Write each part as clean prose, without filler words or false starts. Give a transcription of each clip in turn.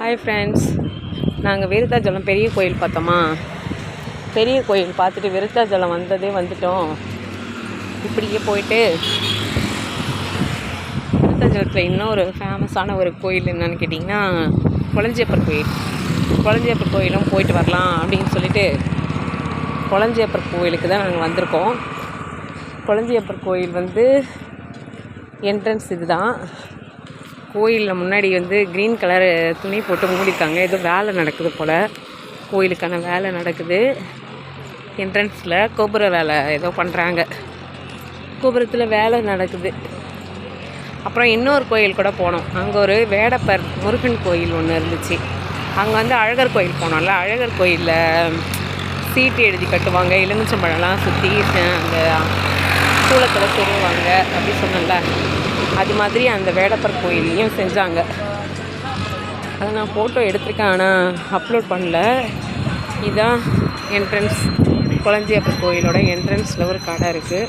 Hi friends, நாங்கள் விருத்தாச்சலம் பெரிய கோயில் பார்த்தோமா. பெரிய கோயில் பார்த்துட்டு விருத்தாச்சலம் வந்துட்டோம். இப்படியே போயிட்டு விருத்தாச்சலத்தில் இன்னொரு ஃபேமஸான ஒரு கோயில் என்னன்னு கேட்டிங்கன்னா கொளஞ்சியப்பர் கோயில். கொளஞ்சியப்பர் கோயிலும் போயிட்டு வரலாம் அப்படின்னு சொல்லிட்டு கொளஞ்சியப்பர் கோயிலுக்கு தான் நாங்கள் வந்திருக்கோம். கொளஞ்சியப்பர் கோயில் என்ட்ரன்ஸ் இதுதான். கோயிலில் முன்னாடி க்ரீன் கலர் துணி போட்டு மூடிருக்காங்க. ஏதோ வேலை நடக்குது போல், கோயிலுக்கான வேலை நடக்குது. என்ட்ரன்ஸில் கோபுர வேலை ஏதோ பண்ணுறாங்க, கோபுரத்தில் வேலை நடக்குது. அப்புறம் இன்னொரு கோயில் கூட போனோம். அங்கே ஒரு வேடப்பர் முருகன் கோயில் ஒன்று இருந்துச்சு. அங்கே அழகர் கோயில் போனோம்ல, அழகர் கோயிலில் சீட்டு எழுதி கட்டுவாங்க, எலுமிச்சம்பழம்லாம் சுற்றி அந்த சூளத்தில் சொல்லுவாங்க அப்படி சொன்னல, அது மாதிரி அந்த வேடப்பர் கோயிலையும் செஞ்சாங்க. அதை நான் ஃபோட்டோ எடுத்திருக்கேன், ஆனால் அப்லோட் பண்ணல. இதுதான் என்ட்ரன்ஸ். கொளஞ்சியப்பர் கோயிலோட என்ட்ரன்ஸில் ஒரு கடை இருக்குது.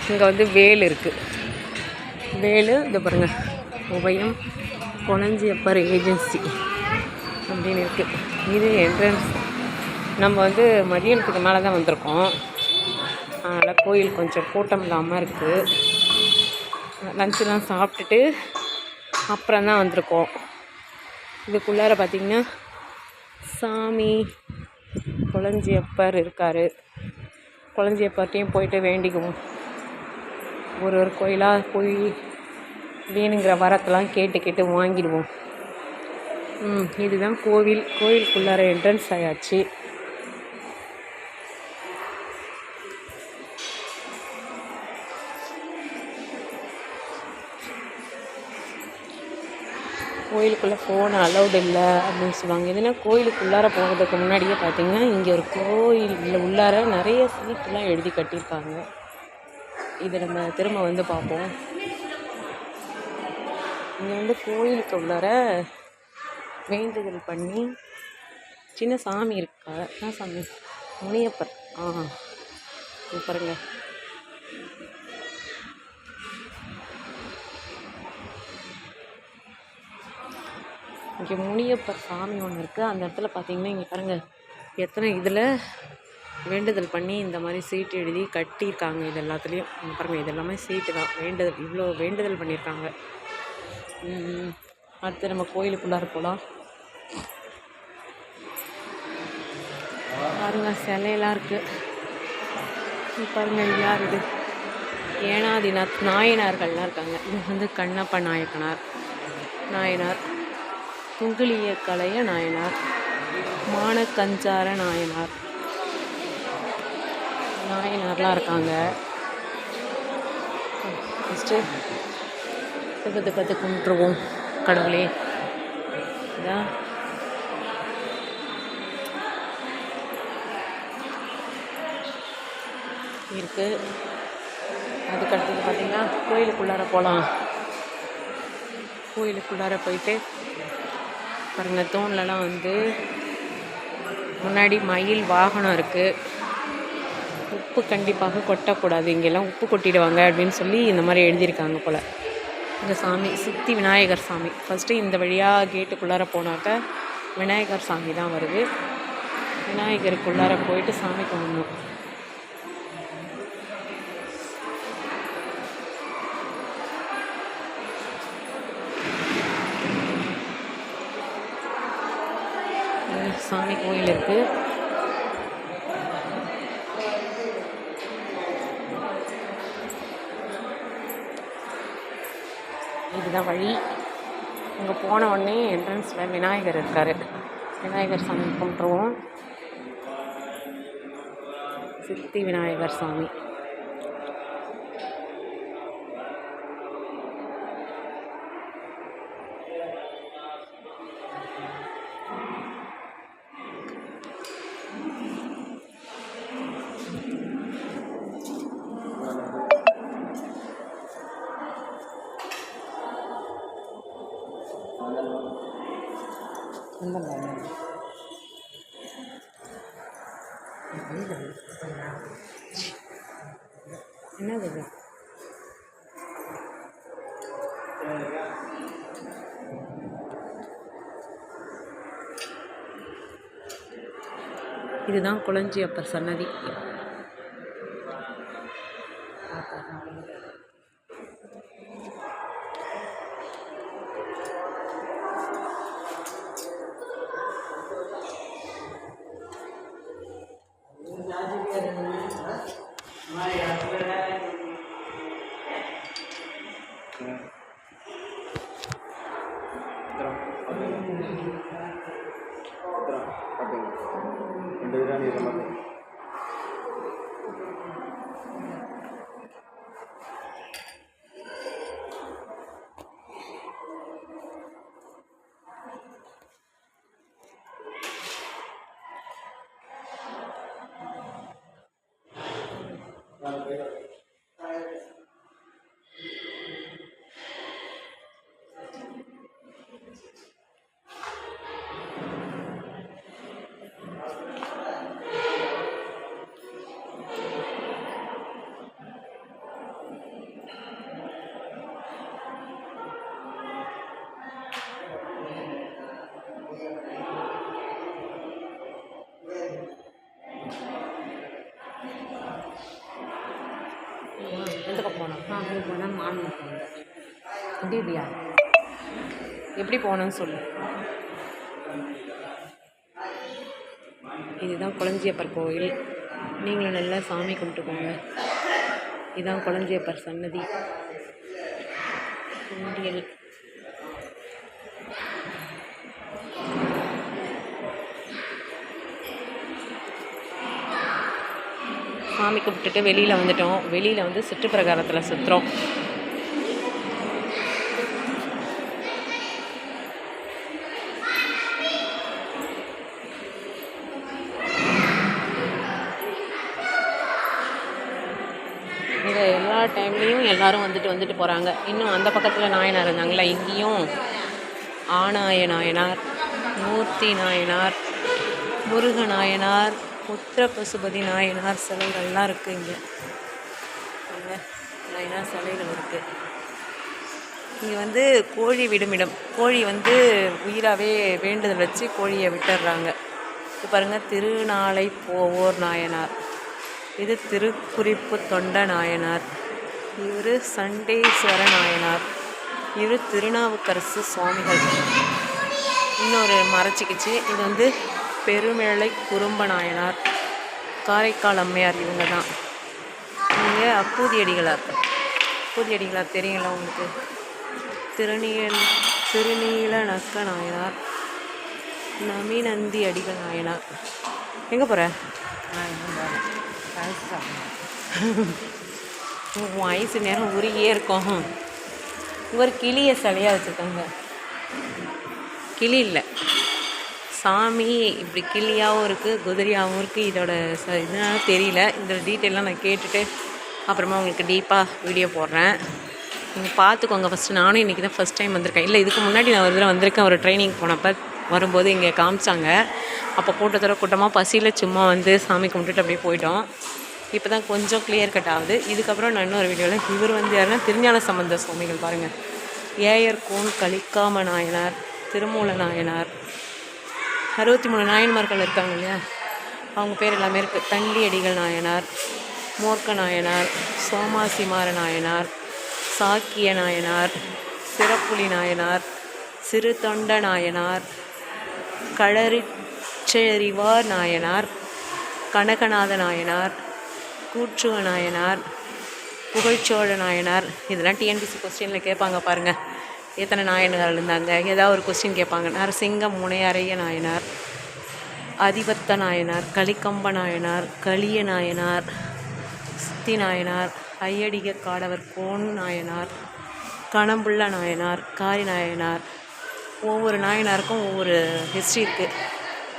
இங்கே வேல் இருக்குது. வேலு இது பாருங்கள், உபயம் கொளஞ்சியப்பர் ஏஜென்சி அப்படின்னு இருக்குது. இது என்ட்ரன்ஸ். நம்ம மதியானத்துக்கு மேலே தான் வந்திருக்கோம், அதனால் கோயில் கொஞ்சம் கூட்டம் இல்லாமல் இருக்குது. லஞ்செலாம் சாப்பிட்டுட்டு அப்புறம் தான் வந்திருக்கோம். இதுக்குள்ளார பார்த்திங்கன்னா சாமி கொளஞ்சியப்பர் இருக்கார். கொளஞ்சியப்பர்ட்டையும் போயிட்டு வேண்டிக்குவோம். ஒரு கோயிலாக போய் வேணுங்கிற வரத்தெல்லாம் கேட்டு வாங்கிடுவோம். இதுதான் கோவிலுக்குள்ளார என்ட்ரன்ஸ் ஆயாச்சு. கோயிலுக்குள்ளே ஃபோன் அலௌடு இல்லை அப்படின்னு சொல்லுவாங்க. எதுனா கோயிலுக்குள்ளார போகிறதுக்கு முன்னாடியே பார்த்திங்கன்னா இங்கே ஒரு கோயில் உள்ளார நிறைய சீட்டெலாம் எழுதி கட்டியிருக்காங்க. இதை நம்ம திரும்ப பார்ப்போம். இங்கே கோயிலுக்கு உள்ளார வேண்டுதல் பண்ணி சின்ன சாமி இருக்கா, என்ன சாமி, முனியப்பர். பாருங்க, இங்கே முனியப்பர் சாமி ஒன்று இருக்குது. அந்த இடத்துல பார்த்திங்கன்னா இங்கே பாருங்கள் எத்தனை இதில் வேண்டுதல் பண்ணி இந்த மாதிரி சீட்டு எழுதி கட்டியிருக்காங்க. இது எல்லாத்துலேயும் இங்கே பாருங்கள், இது எல்லாமே சீட்டு தான். வேண்டுதல், இவ்வளோ வேண்டுதல் பண்ணியிருக்காங்க. அடுத்து நம்ம கோயிலுக்குள்ளார போகலாம். பாருங்கள், சிலையெல்லாம் இருக்குது. பாருங்கள், யார் இது, ஏனாதிநாத் நாயனார்கள்லாம் இருக்காங்க. இது கண்ணப்ப நாயனார், துங்கிலிய கலைய நாயனார், மானக்கஞ்சார நாயனார்லாம் இருக்காங்க. ஃபஸ்ட்டு பார்த்து கும்பிட்ருவோம். கடவுளே, இதான் இருக்குது. அதுக்கடுத்தது பார்த்திங்கன்னா கோயிலுக்குள்ளார போகலாம். கோயிலுக்குள்ளார போயிட்டு பாருங்கள், தூண்லலாம் முன்னாடி மயில் வாகனம் இருக்குது. உப்பு கண்டிப்பாக கொட்டக்கூடாது, இங்கெல்லாம் உப்பு கொட்டிடுவாங்க அப்படின்னு சொல்லி இந்த மாதிரி எழுதியிருக்காங்க போல். இந்த சாமி சித்தி விநாயகர் சாமி. ஃபஸ்ட்டு இந்த வழியாக கேட்டுக்குள்ளார போனாக்க விநாயகர் சாமி தான் வருது. விநாயகருக்குள்ளார போயிட்டு சாமி கும்பிடணும். சாமி கோயில் இருக்குது. இதுதான் வழி. அங்கே போன உடனே என்ட்ரன்ஸில் விநாயகர் இருக்கார். விநாயகர் சாமி கும்பிட்ருவோம். சித்தி விநாயகர் சாமி. என்னது இது? இதுதான் குளஞ்சியப்பர் சன்னதி. எந்த பக்கம் போனோம்? அங்கே போனால் மான் இப்படியா? எப்படி போனோன்னு சொல்லு. இதுதான் குளஞ்சியப்பர் கோயில். நீங்களும் நல்லா சாமி கும்பிட்டுக்கோங்க. இதுதான் குளஞ்சியப்பர் சன்னதி. உண்டியல். சாமி கும்பிட்டுட்டு வெளியில் வந்துட்டோம். வெளியில் வந்து சுற்றுப்பிரகாரத்தில் சுற்றுறோம். இங்கே எல்லா டைம்லேயும் எல்லோரும் வந்துட்டு போகிறாங்க. இன்னும் அந்த பக்கத்தில் நாயனார் இருந்தாங்களா, இங்கேயும் ஆனாய நாயனார், மூர்த்தி நாயனார், முருக நாயனார், உத்திர பசுபதி நாயனார் சிலைகள்லாம் இருக்குது. இங்கே நாயனார் சிலைகள் இருக்குது. இங்கே வந்து கோழி விடுமிடம். கோழி வந்து உயிராகவே வேண்டுதல் வச்சு கோழியை விட்டுடுறாங்க. இது பாருங்கள், திருநாளை போவோர் நாயனார். இது திருக்குறிப்பு தொண்ட நாயனார். இவர் சண்டேஸ்வர நாயனார். இவர் திருநாவுக்கரசு சுவாமிகள். இன்னொரு மறைச்சிக்கிச்சு. இது வந்து பெருமிழலை குறும்ப நாயனார், காரைக்கால் அம்மையார். இவங்க தான். இங்கே அப்பூதியடிகளார். அப்பூதியடிகளார் தெரியுங்களா உங்களுக்கு? திருநீல நக்க நாயனார், நமிநந்தி அடிகள் நாயனார். எங்கே போகிற? வயசு நேரம் உருகியே இருக்கும். ஒரு கிளியை சிலையாக வச்சுருக்காங்க. கிளி இல்லை, சாமி. இப்படி கிளியாகவும் இருக்குது, குதிரையாகவும் இருக்குது. இதோட இதனால தெரியல. இந்த டீட்டெயிலாம் நான் கேட்டுட்டு அப்புறமா உங்களுக்கு டீப்பாக வீடியோ போடுறேன். நீங்கள் பார்த்துக்கோங்க. ஃபஸ்ட்டு நானும் இன்றைக்கி தான் ஃபஸ்ட் டைம் வந்திருக்கேன். இல்லை, இதுக்கு முன்னாடி நான் ஒரு தடவை வந்திருக்கேன். ஒரு ட்ரைனிங் போனப்போ வரும்போது இங்கே காமிச்சாங்க. அப்போ கூட்டமாக பசியில் சும்மா வந்து சாமி கும்பிட்டுட்டு அப்படியே போயிட்டோம். இப்போ தான் கொஞ்சம் கிளியர் கட் ஆகுது. இதுக்கப்புறம் நான் இன்னொரு வீடியோவில் இவர் வந்து யாருன்னா திருஞான சம்பந்த சுவாமிகள். பாருங்கள், ஏயர்கோன் கலிக்காம நாயனார், திருமூல நாயனார், 63 நாயன்மார்கள் இருக்காங்க இல்லையா, அவங்க பேர் எல்லாமே இருக்குது. தண்டி அடிகள் நாயனார், மூர்க்க நாயனார், சோமாசிமார நாயனார், சாக்கிய நாயனார், சிறப்புலி நாயனார், சிறு தொண்ட நாயனார், களரிச்செறிவார் நாயனார், கனகநாத நாயனார், கூற்றுவ நாயனார், புகழ்ச்சோழ நாயனார். இதெல்லாம் டிஎன்பிசி கொஸ்டினில் கேட்பாங்க பாருங்கள். எத்தனை நாயனார்கள் இருந்தாங்க, ஏதாவது ஒரு கொஸ்டின் கேட்பாங்க. நரசிங்கம் முனையறைய நாயனார், அதிபத்த நாயனார், கலிக்கம்ப நாயனார், களிய நாயனார், சித்தி நாயனார், ஐயடிக காடவர் கோன் நாயனார், கணம்புள்ள நாயனார், காரி நாயனார். ஒவ்வொரு நாயனாருக்கும் ஒவ்வொரு ஹிஸ்ட்ரி இருக்குது.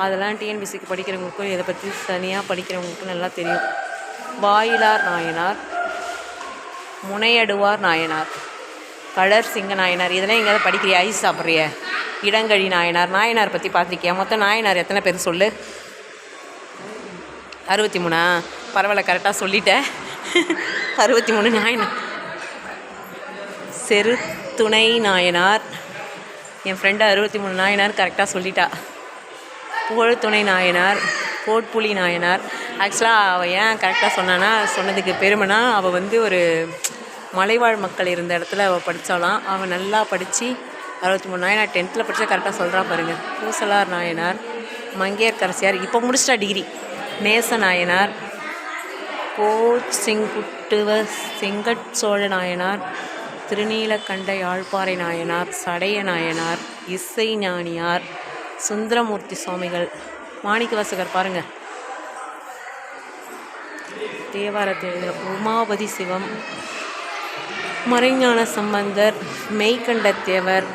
அதெல்லாம் டிஎன்பிசிக்கு படிக்கிறவங்களுக்கும் இதை பற்றி தனியாக படிக்கிறவங்களுக்கும் நல்லா தெரியும். வாயிலார் நாயனார், முனையடுவார் நாயனார், கழற் சிங்க நாயனார். இதெல்லாம் எங்கேயாவது படிக்கிறியா? ஐஸ் சாப்பிட்றிய? இடங்கழி நாயனார். நாயனார் பற்றி பார்த்துருக்கியா? மொத்தம் நாயனார் எத்தனை பேர் சொல்லு? 63. பரவாயில்ல, கரெக்டாக சொல்லிட்டேன். 63 நாயனார். செரு துணை நாயனார். என் ஃப்ரெண்டு 63 நாயனார் கரெக்டாக சொல்லிட்டா. புகழ் துணை நாயனார், கோட்புலி நாயனார். ஆக்சுவலாக அவள் ஏன் கரெக்டாக சொன்னதுக்கு பெருமைனா, அவள் வந்து ஒரு மலைவாழ் மக்கள் இருந்த இடத்துல அவள் படித்தாலாம். அவள் நல்லா படித்து 63 நாயனார் 10th படித்தா கரெக்டாக சொல்கிறா பாருங்கள். பூசலார் நாயனார், மங்கையர்க்கரசியார் இப்போ முடிச்சிட்டா டிகிரி, நேச நாயனார், செங்குட்டுவ செங்கட் சோழ நாயனார், திருநீலகண்ட யாழ்ப்பாறை நாயனார், சடைய நாயனார், இசை ஞானியார், சுந்தரமூர்த்தி சுவாமிகள், மாணிக்கவாசகர் பாருங்கள், தேவாரத்தை உமாபதி சிவம், மறைஞான சம்பந்தர், மெய்கண்டத்தேவர்,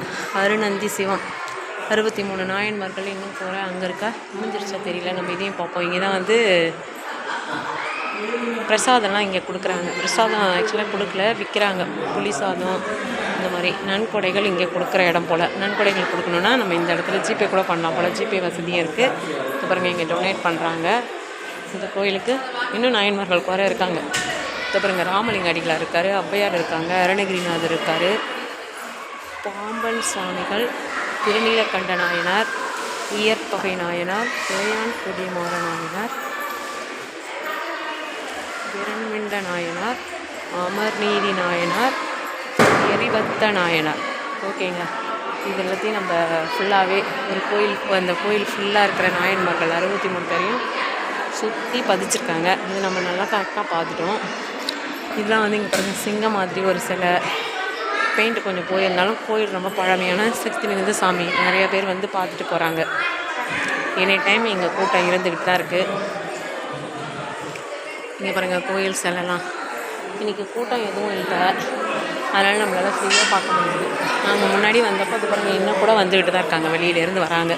அருணந்தி சிவம், 63 நாயன்மார்கள். இன்னும் போகிறேன், அங்கே இருக்கா முடிஞ்சிருச்சா தெரியல. நம்ம இதையும் பார்ப்போம். இங்கே தான் வந்து பிரசாதம்லாம் இங்கே கொடுக்குறாங்க. பிரசாதம் ஆக்சுவலாக கொடுக்கல, விற்கிறாங்க. புளி சாதம் இந்த மாதிரி நன்கொடைகள் இங்கே கொடுக்குற இடம் போல். நன்கொடைகள் கொடுக்கணுன்னா நம்ம இந்த இடத்துல ஜிபே கூட பண்ணலாம் போல். ஜிபே வசதியும் இருக்குது. அப்புறம் இங்கே டொனேட் பண்ணுறாங்க இந்த கோயிலுக்கு. இன்னும் நாயன்மார்கள் குறை இருக்காங்க. அப்புறங்க ராமலிங்க அடிகளார் இருக்கார், ஔவையார் இருக்காங்க, அருணகிரிநாதர் இருக்கார், பாம்பன் சுவாமிகள், திருநீலகண்ட நாயனார், இயற்பகை நாயனார், பேயான் குடிமாற நாயனார், விரண்மிண்ட நாயனார், அமர்நீதி நாயனார், எரிவத்த நாயனார். ஓகேங்க, இது எல்லாத்தையும் நம்ம ஃபுல்லாகவே ஒரு கோயில், அந்த கோயில் ஃபுல்லாக இருக்கிற நாயன்மார்கள் 63 பேரையும் சுற்றி பதிச்சிருக்காங்க. இது நம்ம நல்லா கரெக்டாக பார்த்துட்டோம். இதெல்லாம் வந்து இங்கே பாருங்கள், சிங்கம் மாதிரி ஒரு சிலை. பெயிண்ட் கொஞ்சம் போயிருந்தாலும் கோயில் ரொம்ப பழமையான சக்தி மிகுந்த சாமி. நிறைய பேர் வந்து பார்த்துட்டு போகிறாங்க. எனி டைம் இங்கே கூட்டம் இருந்துக்கிட்டு தான் இருக்குது. இங்கே பாருங்கள் கோயில் சிலைலாம். இன்றைக்கி கூட்டம் எதுவும் இல்லை, அதனால் நம்மளால் ஃப்ரீயாக பார்க்க முடியுது. நாங்கள் முன்னாடி வந்தப்போ அது பாருங்கள் இன்னும் கூட வந்துக்கிட்டு தான் இருக்காங்க, வெளியிலேருந்து வராங்க.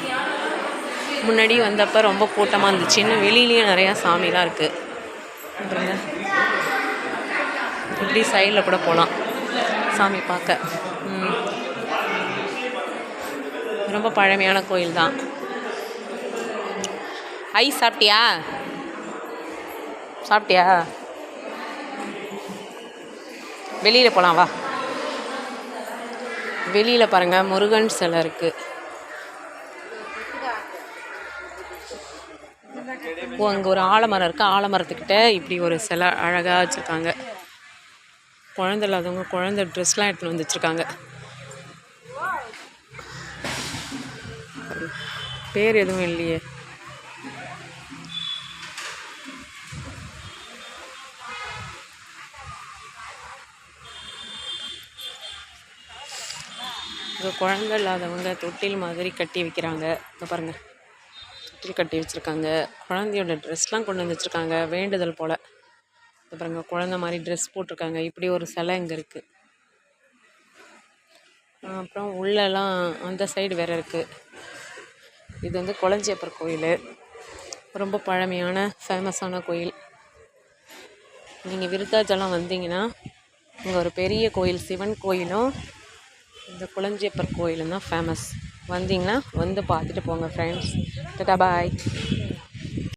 முன்னாடி வந்தப்போ ரொம்ப கூட்டமாக இருந்துச்சு. இன்னும் வெளியிலேயும் நிறையா சாமிலாம் இருக்குது. பாருங்க, இப்படி சைடில் கூட போகலாம் சாமி பார்க்க. ரொம்ப பழமையான கோயில் தான். சாப்பிட்டியா? வெளியில் போகலாம் வா. வெளியில் பாருங்கள் முருகன் சிலை இருக்குது. அங்கே ஒரு ஆலமரம் இருக்குது. ஆலமரத்துக்கிட்ட இப்படி ஒரு சிலை அழகாக வச்சுருக்காங்க. குழந்தை இல்லாதவங்க குழந்தை ட்ரெஸ்லாம் எடுத்துன்னு வந்து வச்சுருக்காங்க. பேர் எதுவும் இல்லையே. குழந்தை இல்லாதவங்க தொட்டில் மாதிரி கட்டி வைக்கிறாங்க. இங்கே பாருங்கள், தொட்டில் கட்டி வச்சுருக்காங்க. குழந்தையோட ட்ரெஸ்லாம் கொண்டு வந்து வச்சுருக்காங்க, வேண்டுதல் போல். பாருங்க, குழந்தை மாதிரி ட்ரெஸ் போட்டிருக்காங்க. இப்படி ஒரு சிலை இங்கே இருக்குது. அப்புறம் உள்ளெல்லாம் அந்த சைடு வேறு இருக்குது. இது வந்து கொளஞ்சியப்பர் கோயில், ரொம்ப பழமையான ஃபேமஸான கோயில். நீங்கள் விருத்தாச்சலம் வந்தீங்கன்னா இங்கே ஒரு பெரிய கோயில், சிவன் கோயிலும் இந்த கொளஞ்சியப்பர் கோயிலும் தான் ஃபேமஸ். வந்தீங்கன்னா வந்து பார்த்துட்டு போங்க ஃப்ரெண்ட்ஸ். டாடா பாய்.